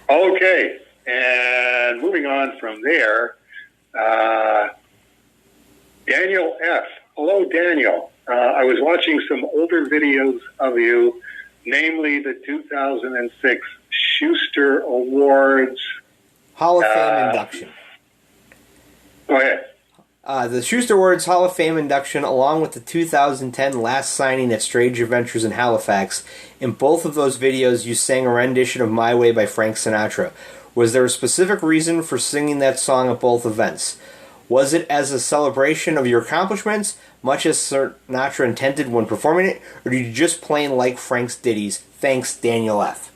Okay, and moving on from there, Daniel F. Hello, Daniel. I was watching some older videos of you, namely the 2006 Schuster Awards Hall of Fame induction. Go ahead. The Schuster Awards Hall of Fame induction, along with the 2010 Last Signing at Strange Adventures in Halifax. In both of those videos, you sang a rendition of My Way by Frank Sinatra. Was there a specific reason for singing that song at both events? Was it as a celebration of your accomplishments, much as Sinatra intended when performing it, or did you just plain like Frank's ditties? Thanks, Daniel F.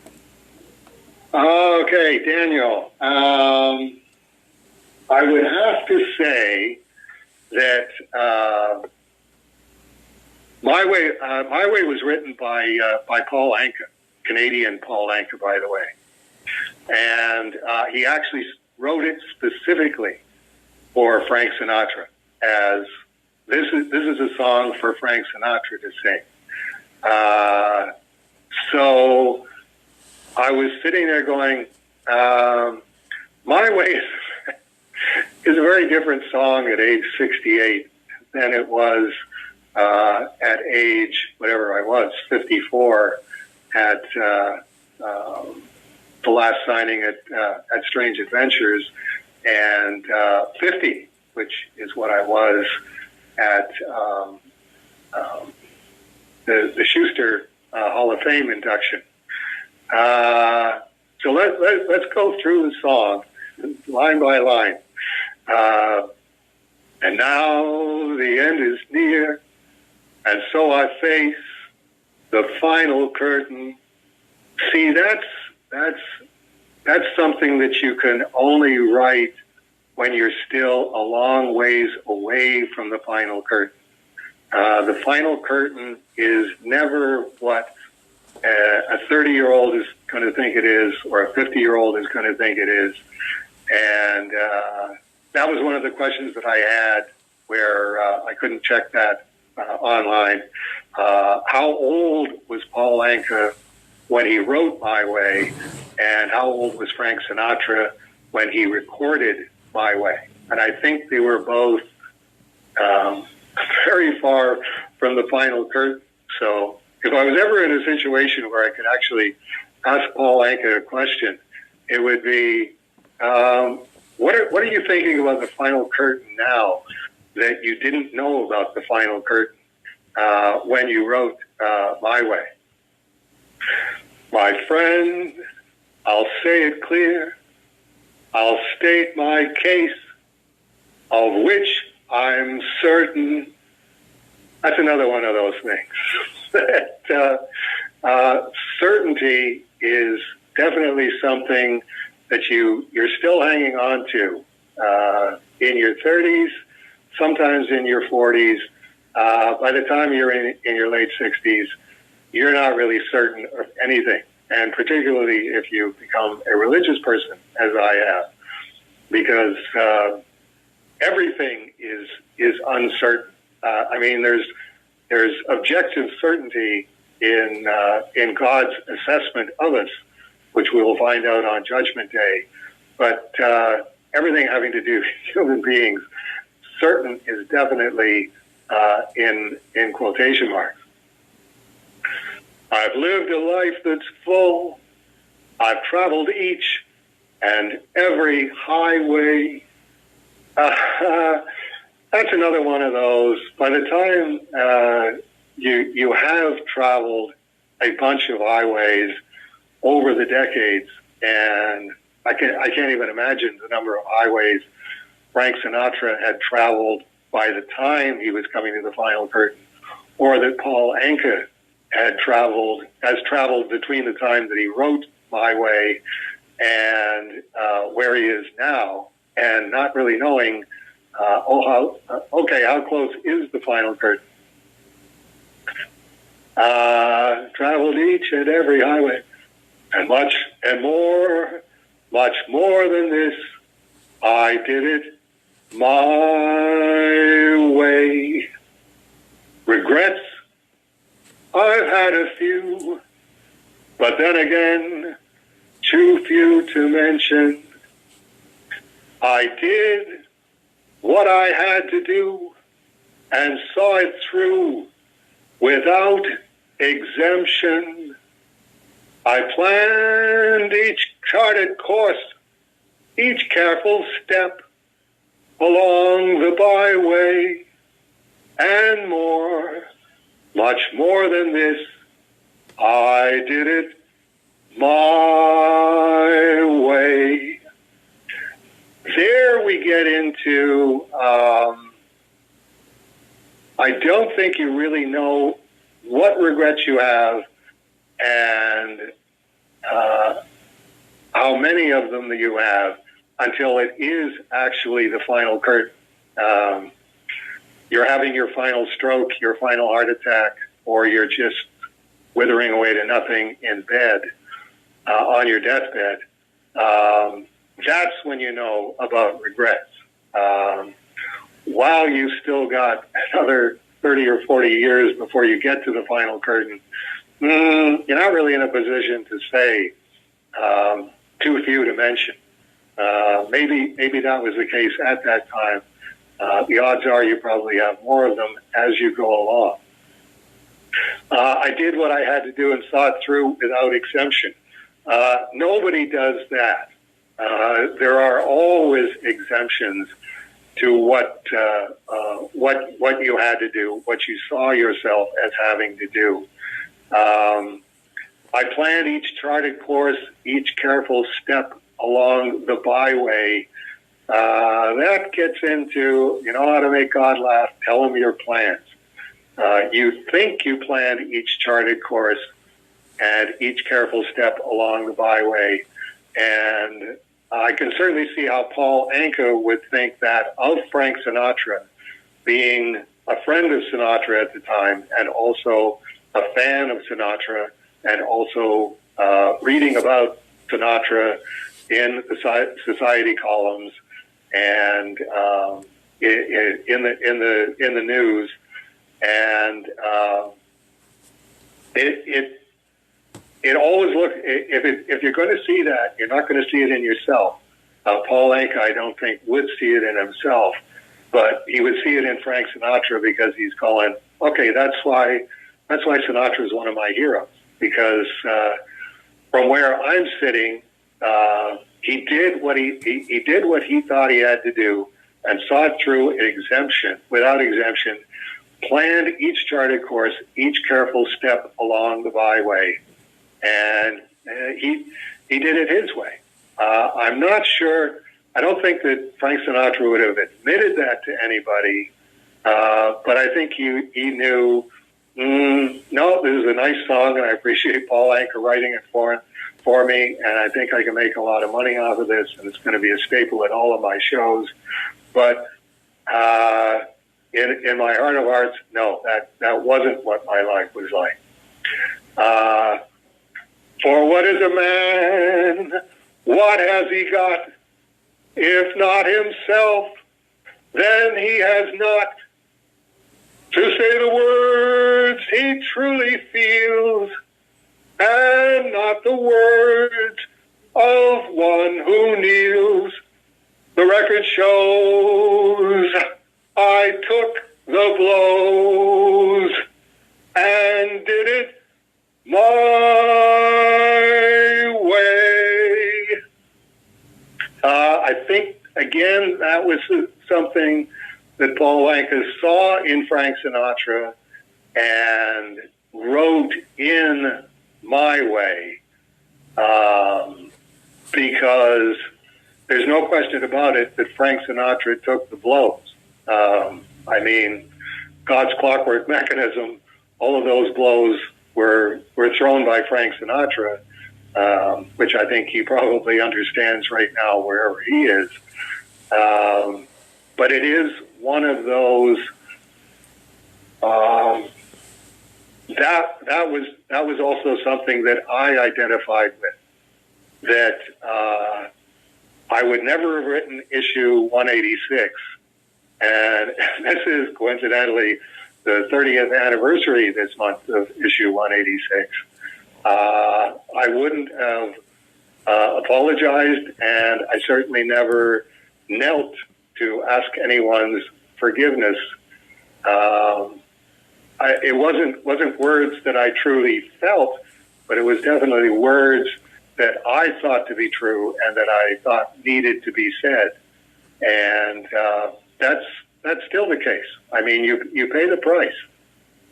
Okay, Daniel. I would have to say that My Way was written by Paul Anka, Canadian Paul Anka, by the way, and he actually wrote it specifically for Frank Sinatra, as this is a song for Frank Sinatra to sing. So I was sitting there going, My Way is a very different song at age 68 than it was at age, whatever I was, 54 at the Last Signing at Strange Adventures, and 50, which is what I was at the Schuster Hall of Fame induction. So let's go through the song line by line. And now the end is near, and so I face the final curtain. See, that's something that you can only write when you're still a long ways away from the final curtain. The final curtain is never what a 30-year-old is going to think it is, or a 50-year-old is going to think it is. And that was one of the questions that I had where I couldn't check that online. How old was Paul Anka when he wrote My Way, and how old was Frank Sinatra when he recorded My Way? And I think they were both very far from the final curtain. So if I was ever in a situation where I could actually ask Paul Anka a question, it would be, what are you thinking about the final curtain now that you didn't know about the final curtain when you wrote My Way? My friend, I'll say it clear. I'll state my case, of which I'm certain. That's another one of those things. that certainty is definitely something that you're still hanging on to in your 30s, sometimes in your 40s. By the time you're in your late 60s, you're not really certain of anything, and particularly if you become a religious person, as I have, because everything is uncertain. I mean, there's objective certainty in God's assessment of us, which we will find out on Judgment Day. But everything having to do with human beings, certain is definitely in quotation marks. I've lived a life that's full. I've traveled each and every highway. That's another one of those. By the time you have traveled a bunch of highways over the decades, and I can't even imagine the number of highways Frank Sinatra had traveled by the time he was coming to the final curtain, or that Paul Anka has traveled between the time that he wrote My Way and where he is now, and not really knowing, how close is the final curtain? Traveled each and every highway, and much more than this, I did it my way. Regrets, I've had a few, but then again, too few to mention. I did what I had to do and saw it through without exemption. I planned each charted course, each careful step along the byway, and more, much more than this, I did it my way. There we get into, I don't think you really know what regrets you have and how many of them that you have until it is actually the final curtain. You're having your final stroke, your final heart attack, or you're just withering away to nothing in bed on your deathbed. That's when you know about regrets. While you've still got another 30 or 40 years before you get to the final curtain, you're not really in a position to say too few to mention. Maybe that was the case at that time. The odds are you probably have more of them as you go along. I did what I had to do and saw it through without exemption. Nobody does that. There are always exemptions to what you had to do, what you saw yourself as having to do. I planned each charted course, each careful step along the byway. That gets into, you know how to make God laugh, tell him your plans. You think you planned each charted course and each careful step along the byway. And I can certainly see how Paul Anka would think that of Frank Sinatra, being a friend of Sinatra at the time and also a fan of Sinatra and also reading about Sinatra in the society columns and in the news, and it always looks, if you're going to see that, you're not going to see it in yourself. Paul Anka, I don't think, would see it in himself, but he would see it in Frank Sinatra because he's going, okay, that's why Sinatra is one of my heroes, because from where I'm sitting, he did what he did what he thought he had to do and saw it through without exemption, planned each charted course, each careful step along the byway, and he did it his way. I'm not sure. I don't think that Frank Sinatra would have admitted that to anybody, but I think he knew. No, this is a nice song, and I appreciate Paul Anka writing it for me, and I think I can make a lot of money off of this, and it's going to be a staple at all of my shows. But in my heart of hearts, no, that wasn't what my life was like. For what is a man? What has he got? If not himself, then he has not to say the words he truly feels, and not the words of one who kneels. The record shows I took the blows and did it my way. I think, again, that was something that Paul Anka saw in Frank Sinatra and wrote in My Way, because there's no question about it that Frank Sinatra took the blows. I mean, God's Clockwork Mechanism, all of those blows were thrown by Frank Sinatra, which I think he probably understands right now wherever he is. But it is one of those that was also something that I identified with. That I would never have written issue 186, and this is coincidentally the 30th anniversary this month of issue 186. I wouldn't have apologized, and I certainly never knelt to ask anyone's forgiveness. It wasn't words that I truly felt, but it was definitely words that I thought to be true and that I thought needed to be said. And that's still the case. I mean, you pay the price,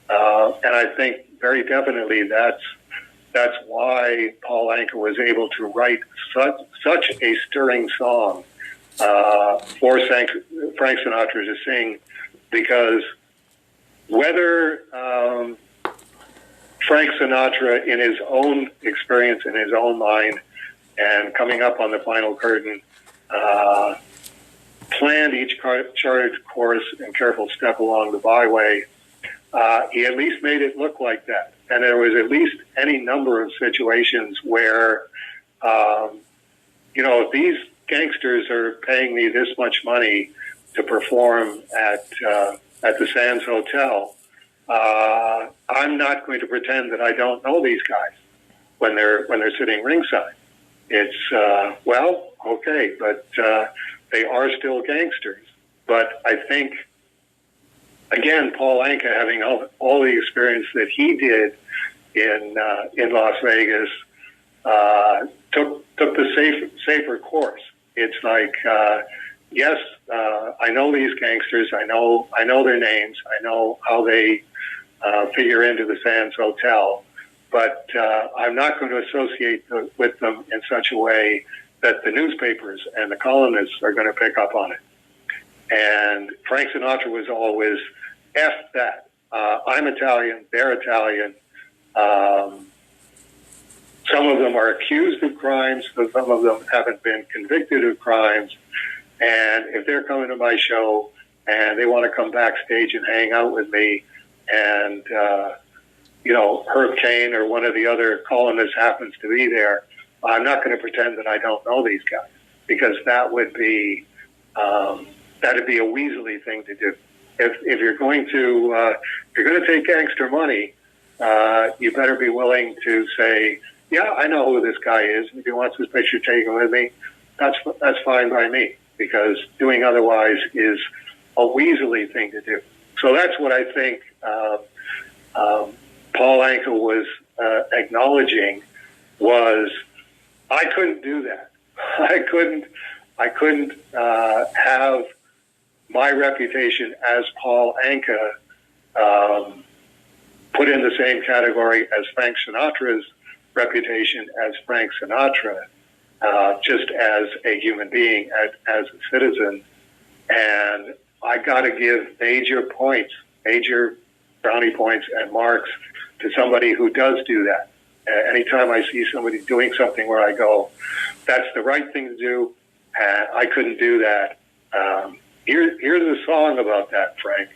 and I think very definitely that's why Paul Anka was able to write such a stirring song for Frank Sinatra to sing, because whether Frank Sinatra, in his own experience, in his own mind, and coming up on the final curtain, planned each charted course and careful step along the byway, he at least made it look like that. And there was at least any number of situations where, these gangsters are paying me this much money to perform at the Sands Hotel. I'm not going to pretend that I don't know these guys when they're sitting ringside. It's okay, but they are still gangsters. But I think, again, Paul Anka, having all the experience that he did in Las Vegas, took the safer course. It's like, yes, I know these gangsters. I know their names. I know how they figure into the Sands Hotel, but I'm not going to associate with them in such a way that the newspapers and the columnists are going to pick up on it. And Frank Sinatra was always, F that. I'm Italian, they're Italian. Some of them are accused of crimes, but some of them haven't been convicted of crimes. And if they're coming to my show and they want to come backstage and hang out with me, and Herb Cain or one of the other columnists happens to be there, I'm not going to pretend that I don't know these guys, because that would be that'd be a weaselly thing to do. If you're going to take gangster money, you better be willing to say, yeah, I know who this guy is. If he wants his picture taken with me, that's fine by me, because doing otherwise is a weaselly thing to do. So that's what I think Paul Anka was acknowledging, was I couldn't do that. I couldn't have my reputation as Paul Anka put in the same category as Frank Sinatra's reputation as Frank Sinatra, just as a human being, as a citizen. And I got to give major brownie points and marks to somebody who does do that. Anytime I see somebody doing something where I go, that's the right thing to do, I couldn't do that. Here's a song about that, Frank.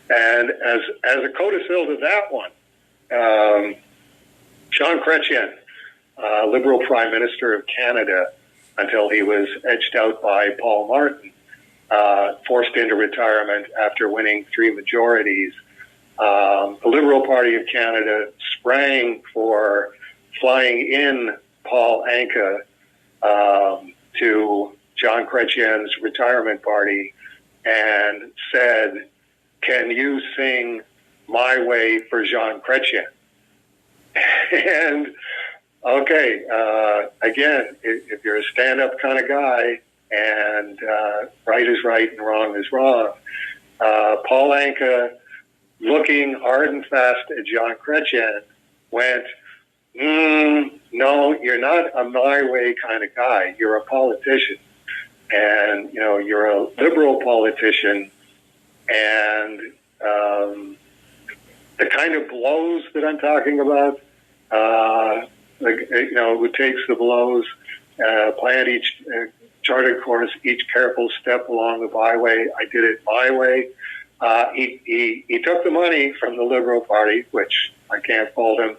And as a codicil to that one, Jean Chrétien, Liberal Prime Minister of Canada, until he was edged out by Paul Martin, forced into retirement after winning 3 majorities. The Liberal Party of Canada sprang for flying in Paul Anka to Jean Chrétien's retirement party and said, "Can you sing My Way for Jean Chrétien?" And okay, again, if you're a stand-up kind of guy, and right is right and wrong is wrong, Paul Anka, looking hard and fast at Jean Chrétien, went, no, you're not a my way kind of guy. You're a politician. And, you're a liberal politician. And the kind of blows that I'm talking about, who takes the blows, planned each charted course, each careful step along the byway. I did it my way. He took the money from the Liberal Party, which I can't fault him,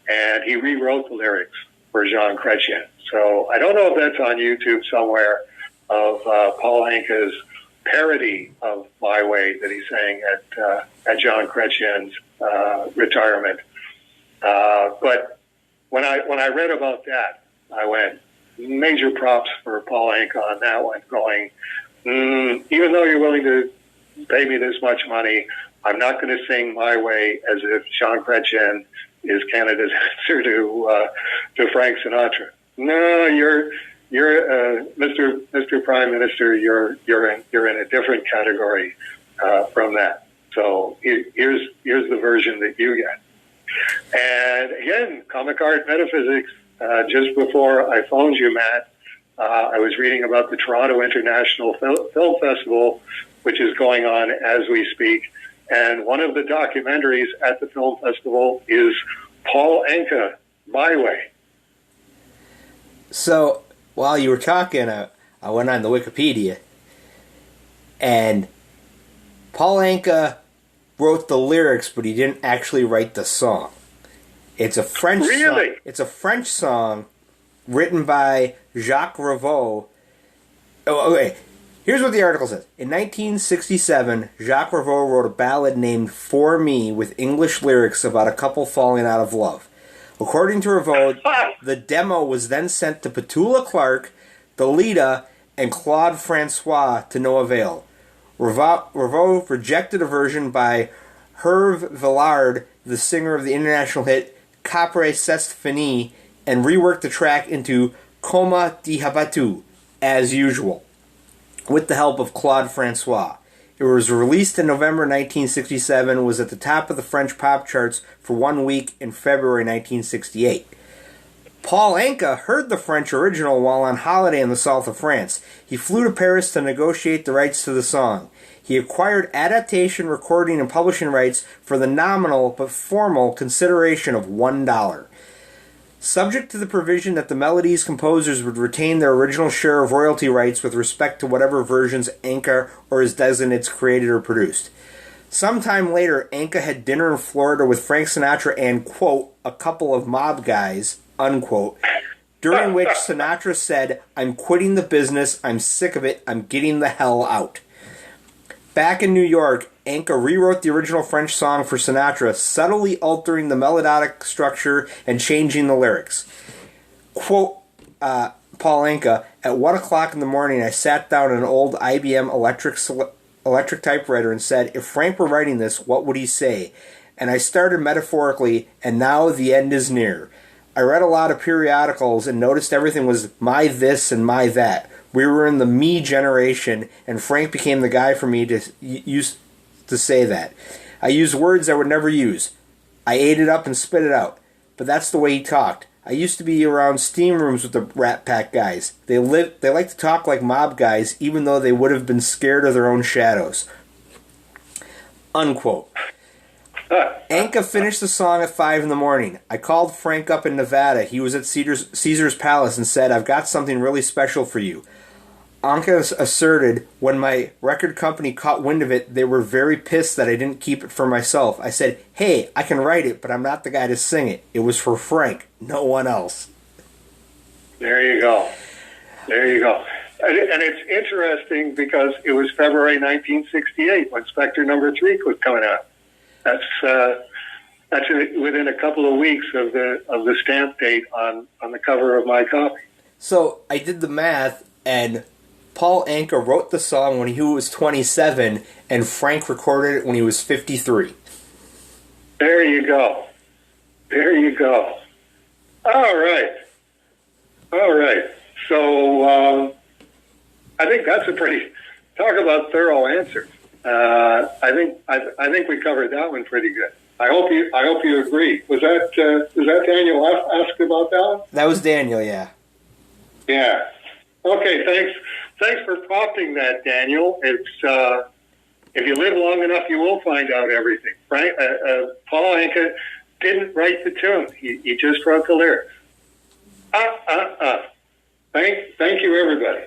and he rewrote the lyrics for Jean Chrétien. So I don't know if that's on YouTube somewhere, of Paul Anka's parody of My Way that he sang at Jean Chrétien's retirement. But when I read about that, I went, major props for Paul Anka on that one, going, even though you're willing to pay me this much money, I'm not going to sing My Way as if Jean Chrétien is Canada's answer to Frank Sinatra. No, you're Mr. Prime Minister. You're in a different category from that. So here's the version that you get. And again, comic art metaphysics. Just before I phoned you, Matt, I was reading about the Toronto International Film Festival, which is going on as we speak. And one of the documentaries at the film festival is Paul Anka, My Way. So while you were talking, I went on the Wikipedia, and Paul Anka wrote the lyrics, but he didn't actually write the song. It's a French song. It's a French song written by Jacques Revaux. Oh, okay. Here's what the article says. In 1967, Jacques Revaux wrote a ballad named For Me with English lyrics about a couple falling out of love. According to Revaux, the demo was then sent to Petula Clark, Dalida, and Claude Francois to no avail. Revaux rejected a version by Hervé Villard, the singer of the international hit Capre C'est Fini, and reworked the track into Coma di Habatu, as usual, with the help of Claude Francois. It was released in November 1967, was at the top of the French pop charts for 1 week in February 1968. Paul Anka heard the French original while on holiday in the south of France. He flew to Paris to negotiate the rights to the song. He acquired adaptation, recording, and publishing rights for the nominal but formal consideration of $1. Subject to the provision that the melody's composers would retain their original share of royalty rights with respect to whatever versions Anka or his designates created or produced. Sometime later, Anka had dinner in Florida with Frank Sinatra and, quote, a couple of mob guys, unquote, during which Sinatra said, "I'm quitting the business, I'm sick of it, I'm getting the hell out." Back in New York, Anka rewrote the original French song for Sinatra, subtly altering the melodic structure and changing the lyrics. Quote, Paul Anka, at 1 o'clock in the morning, I sat down at an old IBM electric typewriter and said, if Frank were writing this, what would he say? And I started metaphorically, and now the end is near. I read a lot of periodicals and noticed everything was my this and my that. We were in the me generation, and Frank became the guy for me to use to say that. I used words I would never use. I ate it up and spit it out. But that's the way he talked. I used to be around steam rooms with the Rat Pack guys. They like to talk like mob guys, even though they would have been scared of their own shadows. Unquote. Anka finished the song at 5 in the morning. I called Frank up in Nevada. He was at Caesar's Palace and said, I've got something really special for you. Anka asserted, when my record company caught wind of it, they were very pissed that I didn't keep it for myself. I said, hey, I can write it, but I'm not the guy to sing it. It was for Frank, no one else. There you go. There you go. And it's interesting because it was February 1968 when Spectre No. 3 was coming out. That's within a couple of weeks of the stamp date on the cover of my copy. So I did the math, and Paul Anka wrote the song when he was 27, and Frank recorded it when he was 53. There you go. There you go. All right. All right. So I think that's a pretty talk about thorough answers. I think we covered that one pretty good. I hope you agree. Was that Daniel asked about that one? That was Daniel, yeah. Yeah. Okay. Thanks for prompting that, Daniel. It's if you live long enough, you will find out everything. Right? Paul Anka didn't write the tune. He just wrote the lyrics. Thank you, everybody.